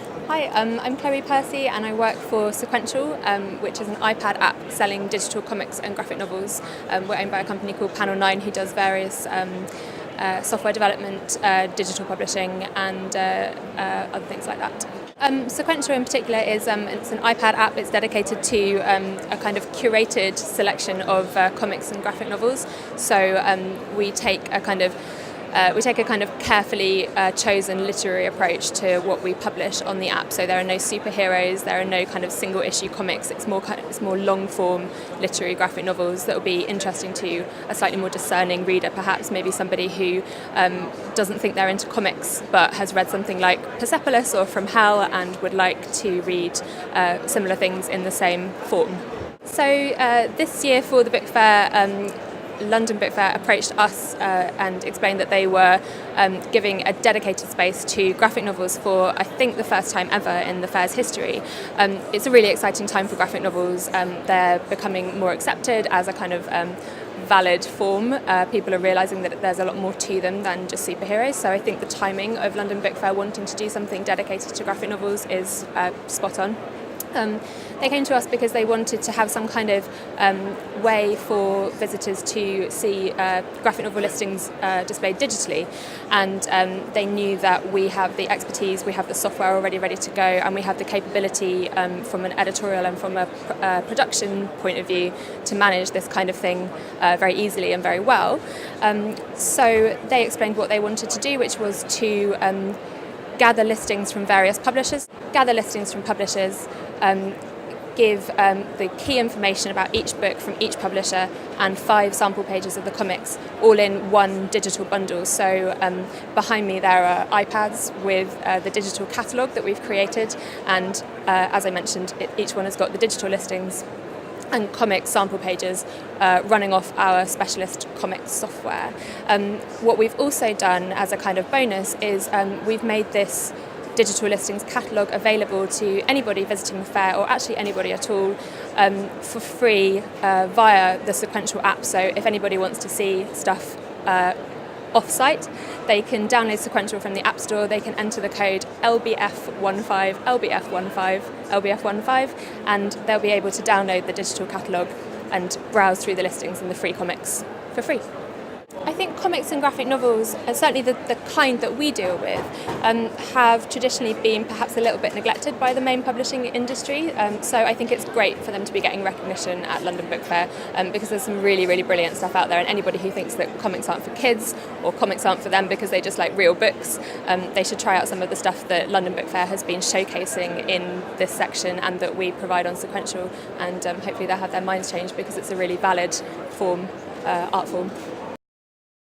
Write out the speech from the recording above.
Hi, I'm Chloe Percy and I work for Sequential, which is an iPad app selling digital comics and graphic novels. We're owned by a company called Panel 9 who does various software development, digital publishing and other things like that. Sequential in particular is it's an iPad app. It's dedicated to a kind of curated selection of comics and graphic novels. So we take a kind of carefully chosen literary approach to what we publish on the app. So there are no superheroes, there are no kind of single issue comics. It's more long form literary graphic novels that will be interesting to a slightly more discerning reader, perhaps maybe somebody who doesn't think they're into comics but has read something like Persepolis or From Hell and would like to read similar things in the same form. So this year for the book fair, London Book Fair approached us and explained that they were giving a dedicated space to graphic novels for, I think, the first time ever in the fair's history. It's a really exciting time for graphic novels. They're becoming more accepted as a kind of valid form. People are realising that there's a lot more to them than just superheroes. So I think the timing of London Book Fair wanting to do something dedicated to graphic novels is spot on. They came to us because they wanted to have some kind of way for visitors to see graphic novel listings displayed digitally, and they knew that we have the expertise, we have the software already ready to go, and we have the capability from an editorial and from a production point of view to manage this kind of thing very easily and very well. So they explained what they wanted to do, which was to gather listings from various publishers, give the key information about each book from each publisher and 5 sample pages of the comics all in one digital bundle. So behind me there are iPads with the digital catalogue that we've created, and as I mentioned, each one has got the digital listings and comic sample pages running off our specialist comics software. What we've also done as a kind of bonus is we've made this digital listings catalogue available to anybody visiting the fair, or actually anybody at all, for free via the Sequential app. So if anybody wants to see stuff off-site, they can download Sequential from the App Store. They can enter the code LBF15, and they'll be able to download the digital catalogue and browse through the listings and the free comics for free. I think comics and graphic novels, and certainly the kind that we deal with, have traditionally been perhaps a little bit neglected by the main publishing industry. So I think it's great for them to be getting recognition at London Book Fair, because there's some really, really brilliant stuff out there. And anybody who thinks that comics aren't for kids or comics aren't for them because they just like real books, they should try out some of the stuff that London Book Fair has been showcasing in this section and that we provide on Sequential. And hopefully they'll have their minds changed, because it's a really valid art form.